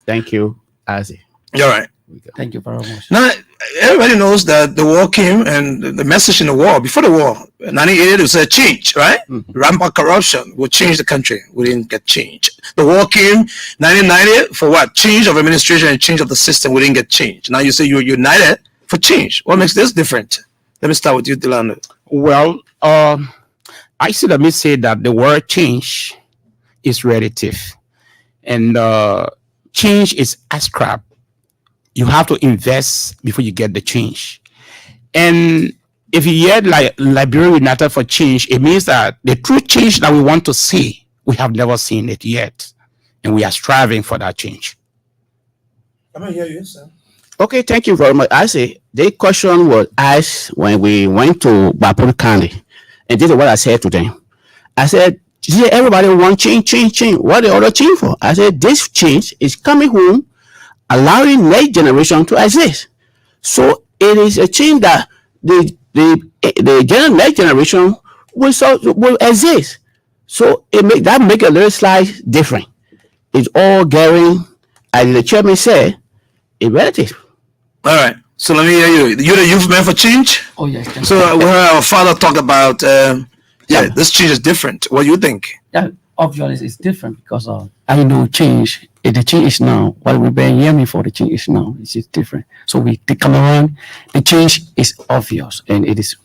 Thank you, Ozzy. You're right. Thank you very much. Now, everybody knows that the war came, and the message in the war, before the war, 1988, was a change, right? Rampant corruption will change the country. We didn't get change. The war came, 1990, for what? Change of administration and change of the system. We didn't get change. Now you say you're united for change. What makes this different? Let me start with you, Delano. Well, I see. Let me say that the word change is relative, and change is ascribed. You have to invest before you get the change. And if you hear like Liberia United for Change, it means that the true change that we want to see, we have never seen it yet, and we are striving for that change. I'm gonna hear you, sir. Okay, thank you very much. I say the question was asked when we went to Bapur County, and this is what I said to them. I said, "See, everybody want change. What the other change for?" I said, "This change is coming home, allowing next generation to exist. So it is a change that the next generation will exist. So that make a little slight different. It's all getting, as the chairman said, a relative." All right. So let me hear you. You're the youth man for change. Oh yes. So we heard our father talk about, this change is different. What do you think? Yeah, obviously it's different because I know change. The change is now. What we've been hearing for the change is now. It's different. So we come around. The change is obvious, and it's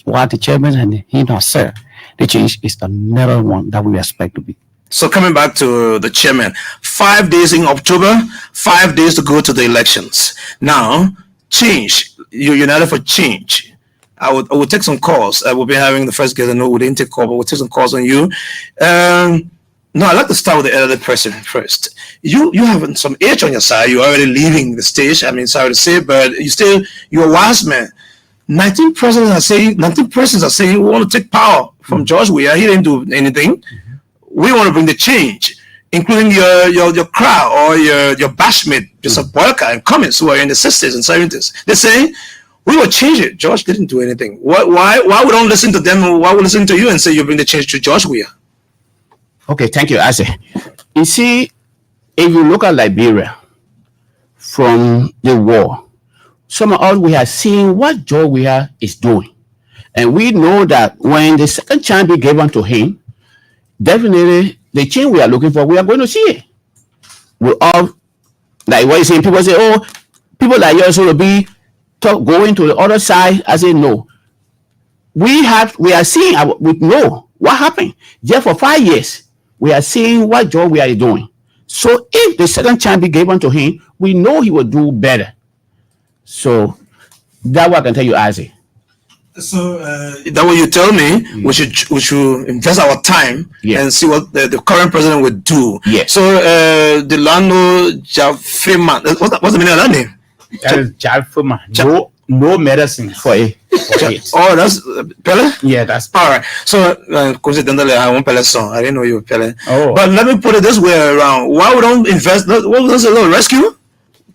what the chairman and he not said. The change is another one that we expect to be. So coming back to the chairman, 5 days in October, 5 days to go to the elections. Now, change. You're united for change. I would take some calls. We'll be having the first guest. I know we didn't take call, but we'll take some calls on you. No, I'd like to start with the elderly person first. You have some age on your side. You're already leaving the stage. I mean, sorry to say, but you're a wise man. 19 persons are saying we want to take power from George Weah. He didn't do anything. We want to bring the change, including your crowd or your batchmate, Joseph Boyka and Cummins, who are in the 60s and 70s. They say we will change it. George didn't do anything. Why we don't listen to them? Why we listen to you and say you bring the change to George Weah? Okay, thank you, Ase. You see, if you look at Liberia from the war, some of us we are seeing what George Weah is doing, and we know that when the second chance be given to him, definitely the change we are looking for, we are going to see it. We all, like what you saying, people say, "Oh, people like yours will be going to the other side." I say, no. We are seeing, we know what happened. Just for 5 years, we are seeing what George Weah is doing. So if the second chance be given to him, we know he will do better. So that's what I can tell you, Isaac. So that way you tell me we should invest our time and see what the current president would do. Yes. So Delano Jafeman, what's the meaning of that name? That is Jafeman. No medicine for it. Oh, that's Pele? Yeah, that's all right. So coincidentally, I want Pele song. I didn't know you were Pele. Oh. But let me put it this way around. Why we don't invest? What was a little rescue?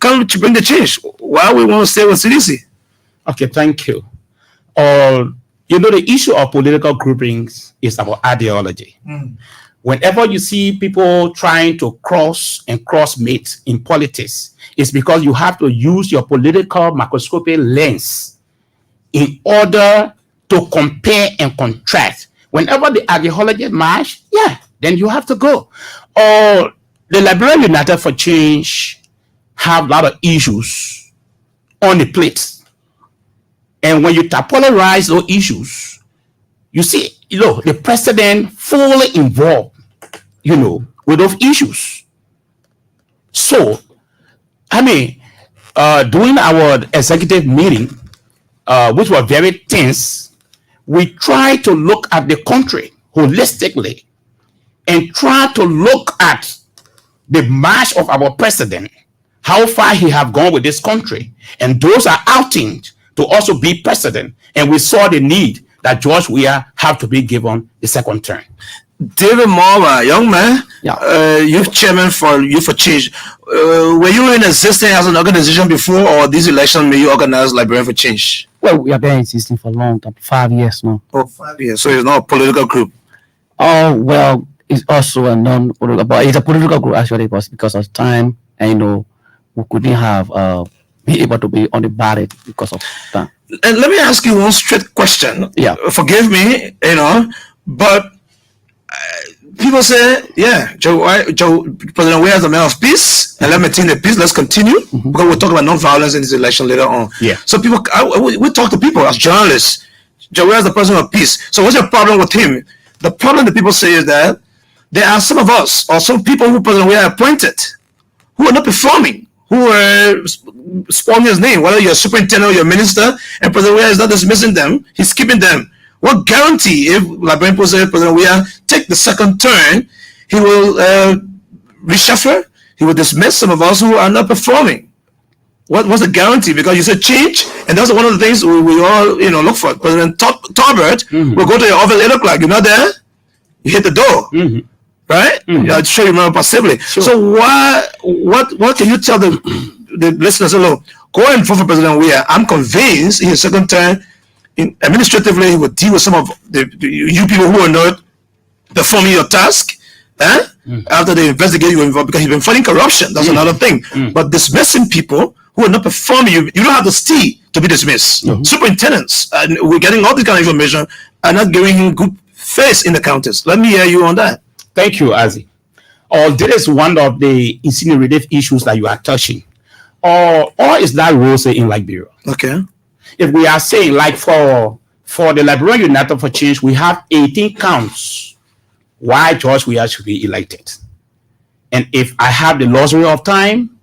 Come to bring the change. Why we want to stay with CDC? Okay, thank you. The issue of political groupings is about ideology. Whenever you see people trying to cross-mate in politics, it's because you have to use your political microscopic lens in order to compare and contrast. Whenever the ideology match, then you have to go. Or the Liberia United for Change have a lot of issues on the plate. And when you polarize those issues, you see, the president fully involved, with those issues. So, during our executive meeting, which was very tense, we tried to look at the country holistically and try to look at the march of our president, how far he have gone with this country. And those are outings to also be president, and we saw the need that George Weah have to be given the second term. David Moore, young man, youth chairman for Youth for Change. Were you in existing as an organization before, or this election may you organize Liberia for Change? Well, we have been existing for a long time, 5 years now. Oh, 5 years. So it's not a political group. Oh, well, it's also a non-political, but it's a political group actually, because of time and we couldn't have be able to be on the ballot because of that. And let me ask you one straight question. Yeah. Forgive me, but people say, yeah, President Weah is a man of peace, and let me maintain the peace. Let's continue, because we'll talk about non-violence in this election later on. Yeah. So people, we talk to people as journalists. Joe Weah is the person of peace. So what's your problem with him? The problem that people say is that there are some of us, or some people who President Weah appointed, who are not performing, who are spoiling his name, whether you're a superintendent or you're a minister, and President Weah is not dismissing them, he's keeping them. What guarantee, if Librarian President Weah take the second turn, he will reshuffle, he will dismiss some of us who are not performing? What's the guarantee? Because you said change, and that's one of the things we all look for. President Tolbert will go to your office at 8 o'clock. You're not there, you hit the door, right? I'm sure you remember possibly. Sure. So what can you tell the listeners? Hello, go and vote for President Weah. I'm convinced in his second term, administratively, he will deal with some of you people who are not performing your task. After they investigate you involved, because you've been fighting corruption. That's another thing. But dismissing people who are not performing, you don't have the steel to be dismissed. Superintendents, and we're getting all this kind of information, are not giving him good face in the counties. Let me hear you on that. Thank you, Azi. This is one of the incinerative issues that you are touching. Or is that role in Liberia? Okay. If we are saying, like for the Liberian United for Change, we have 18 counts why George Weah should be elected. And if I have the luxury of time,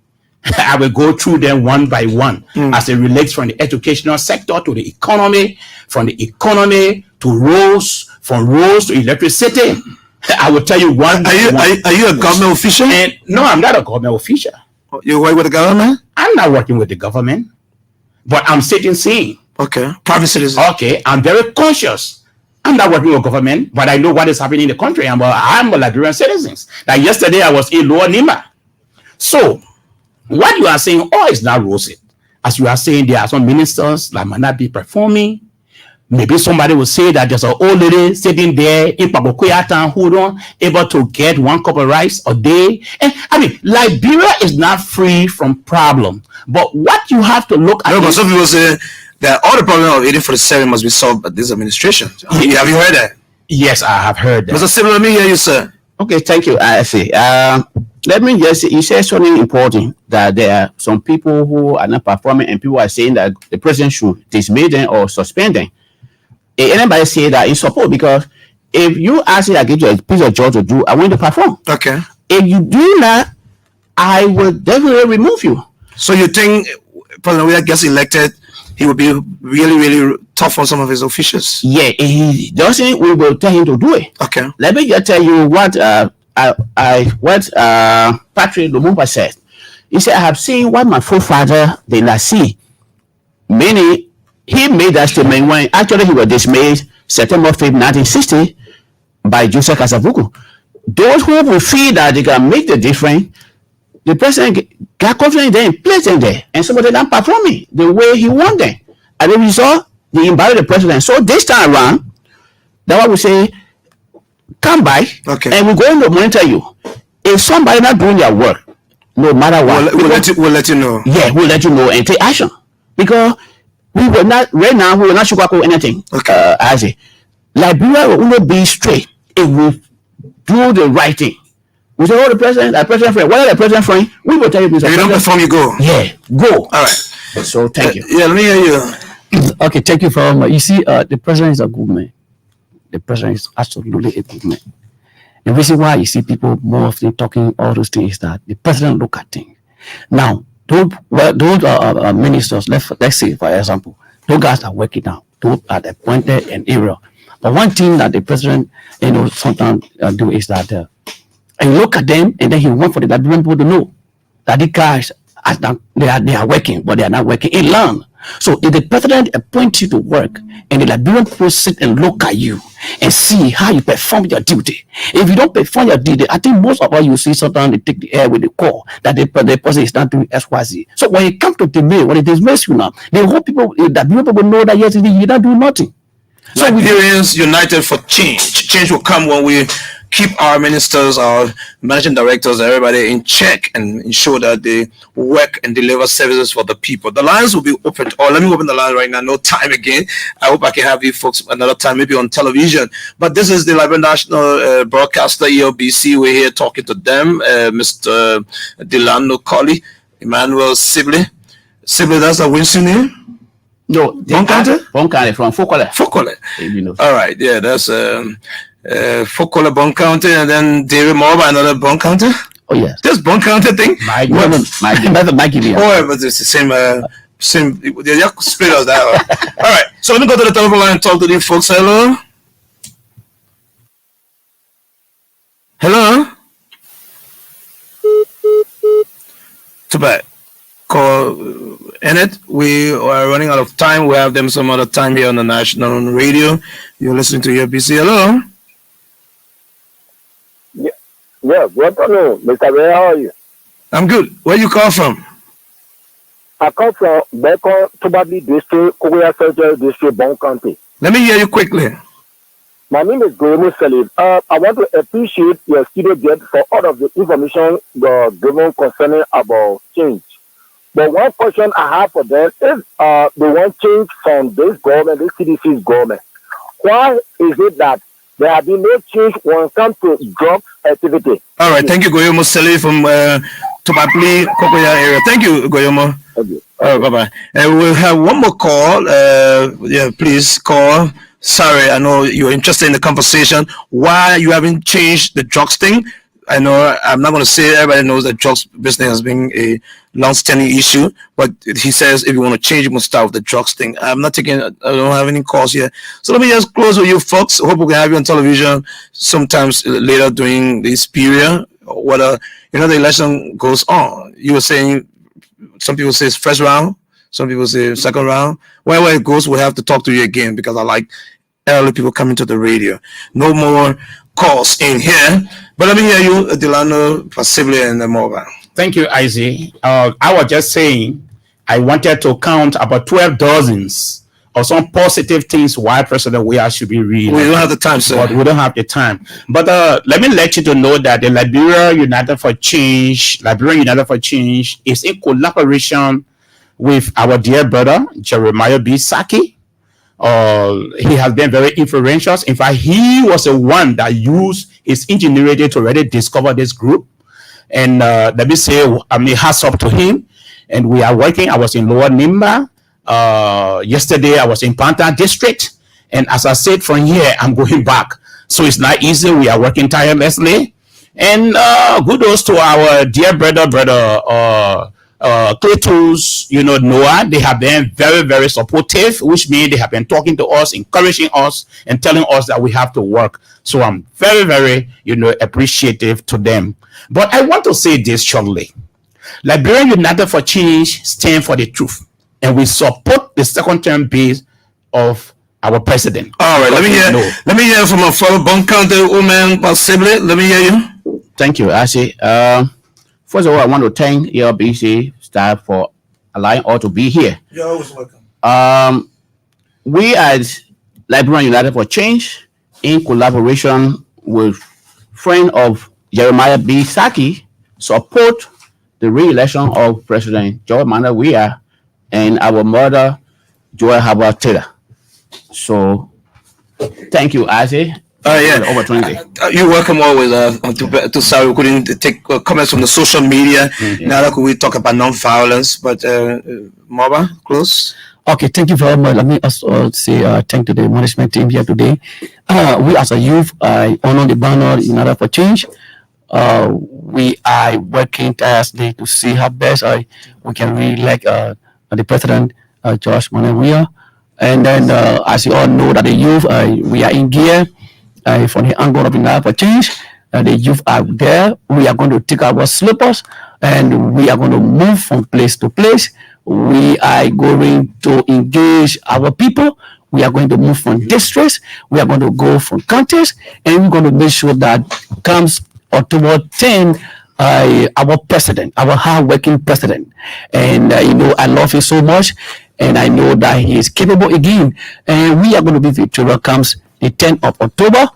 I will go through them one by one as it relates from the educational sector to the economy, from the economy to roads, from roads to electricity. I will tell you one. Are you a government official? And no, I'm not a government official. You work with the government? I'm not working with the government, but I'm sitting saying, okay, private citizen. Okay, I'm very conscious. I'm not working with government, but I know what is happening in the country. I'm a Liberian citizen. Like yesterday, I was in Lower Nima. So, what you are saying, is not rosy. As you are saying, there are some ministers that might not be performing. Maybe somebody will say that there's an old lady sitting there in Pabokoya town who don't able to get 1 cup of rice a day. And I mean, Liberia is not free from problem. But what you have to look at. No, but some people say that all the problem of 1847 must be solved by this administration. Have you heard that? Yes, I have heard that. Mr. Sybil, let me hear you, sir. Okay, thank you. I see. Let me just say, you said something important, that there are some people who are not performing, and people are saying that the president should dismiss them or suspend them. Anybody say that in support? Because if you ask me, I give you a piece of job to do, I want to perform. Okay. If you do that, I will definitely remove you. So you think President Weah gets elected, he will be really, really tough on some of his officials? Yeah, if he doesn't, we will tell him to do it. Okay. Let me just tell you what Patrick Lumumba said. He said, I have seen what my forefather did not see. Meaning, he made that statement when actually he was dismissed September 5th, 1960 by Joseph Kasavubu. Those who will feel that they can make the difference, the president got confidence there and placed them there, and somebody not performing the way he wanted them. And the result, they embarrassed the president. So this time around, that's why we say, come by, okay, and we're going to monitor you. If somebody not doing their work, no matter what, we'll let you know. Yeah, we'll let you know and take action. Because we will not, right now, we will not sugarcoat anything. Okay. I say, Liberia will only be straight if we do the right thing. We say, the president friend, what are the president friend? We will tell you, Mr. If you don't perform, you go. Yeah, go. All right. So, thank you. Yeah, let me hear you. Okay, thank you very much. You see, the president is a good man. The president is absolutely a good man. The reason why you see people more often talking all those things is that the president look at things. Now, those ministers, let's say, for example, those guys are working now. Those are appointed an area. But one thing that the president, sometimes do is that he look at them and then he want for the Liberian people to know that the guys they are working, but they are not working in land. So if the president appoints you to work and the Liberian people sit and look at you and see how you perform your duty, if you don't perform your duty, I think most of us you see sometimes they take the air with the call that the person is not doing XYZ. So when it comes to delay, when it is mess you now, the whole people, the Liberian people know that yes, you don't do nothing. So Liberians united for change. Change will come when we keep our ministers, our managing directors, everybody in check and ensure that they work and deliver services for the people. The lines will be open. Or let me open the line right now. No time again. I hope I can have you folks another time, maybe on television. But this is the Liberia National Broadcaster, ELBC. We're here talking to them, Mr. Delano Colley, Emmanuel Sibley. Sibley, that's a Winston name? No, Bonkante? Bonkante from Fokole. Fokole. You know. All right, yeah, that's Fokole Bonkante, and then David Morba, another Bonkante. Oh yes. This Bonkante thing? My No, no, that's Mikey. Oh, but it's the same. They just split us that. All right, so let me go to the telephone line and talk to these folks. Hello. Hello. Too bad. Call Enid. We are running out of time. We have them some other time here on the national radio. You're listening to ELBC. Hello. Yeah, good afternoon, Mr. Ray. How are you? I'm good. Where you call from? I come from Bacon, probably district, Korea Central District, Bon County. Let me hear you quickly. My name is Goyomo Salib. I want to appreciate your studio guest for all of the information you're given concerning about change. But one question I have for them is they want change from this government, this CDC's government. Why is it that there have been no change when it comes to drugs activity? All right. Thank you, Goyomo Salib from Tobapli, Kokoya area. Thank you, Goyomo. Thank you. Bye-bye. We'll have one more call. Yeah, please call. Sorry, I know you're interested in the conversation. Why you haven't changed the drugs thing? I know I'm not going to say everybody knows that drugs business has been a long-standing issue, but he says if you want to change, you must start with the drugs thing. I don't have any calls here. So let me just close with you folks. Hope we can have you on television sometimes later during this period. Whether, the election goes on. You were saying, some people say it's first round, some people say second round. Wherever it goes, we'll have to talk to you again because I like early people coming to the radio. No more calls in here. But let me hear you, Delano, possibly, and Morba. Thank you, Isaac. I was just saying, I wanted to count about 12 dozens of some positive things why President Weah should be reelected. We don't have the time, sir. But we don't have the time. But let me let you to know that the Liberian United for Change is in collaboration with our dear brother, Jeremiah B. Saki. He has been very influential. In fact, he was the one that used his ingenuity to already discover this group. And let me say, hats up to him. And we are working. I was in Lower Nimba. Yesterday, I was in Panta District. And as I said, from here, I'm going back. So it's not easy. We are working tirelessly. And kudos to our dear brother, Cletus, Noah. They have been very, very supportive, which means they have been talking to us, encouraging us, and telling us that we have to work. So I'm very, very, appreciative to them. But I want to say this shortly. Liberian United for Change stand for the truth, and we support the second term base of our president. All right, let me hear from a fellow Bonkante woman, possibly. Let me hear you. Thank you, Ashley. First of all, I want to thank ELBC staff for allowing us to be here. You're always welcome. We as Liberian United for Change, in collaboration with friend of Jeremiah B. Saki, support the re-election of President George Manuel Weah and our mother, Joel Harbert Taylor. So, thank you, Isaac. Yeah. Opportunity. You're welcome always. To sorry we couldn't take comments from the social media. Mm-hmm. Now that we talk about non-violence, but Morba, close. Okay, thank you very much. Let me also say thank to the management team here today. We as a youth, I honor the banner United for Change. We are working tirelessly to see how best we can re-elect the president, George Manuel Weah. And then, as you all know, that the youth, we are in gear from the angle of United for Change. The youth are there. We are going to take our slippers and we are going to move from place to place. We are going to engage our people. We are going to move from districts. We are going to go from counties, and we're going to make sure that comes October 10, our president, our hard-working president. And, I love him so much, and I know that he is capable again. And we are going to be victorious comes the 10th of October.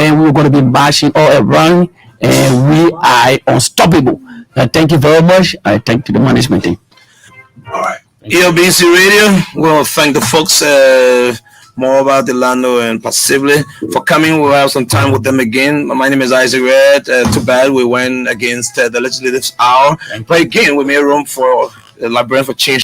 and we're going to be marching all around, and we are unstoppable. Thank you very much. I thank the management team. All right. ELBC Radio, we'll thank the folks more about Delano and Passibly for coming. We'll have some time with them again. My name is Isaac Red. Too bad we went against the Legislative Hour. But again, we made room for Librarian for Change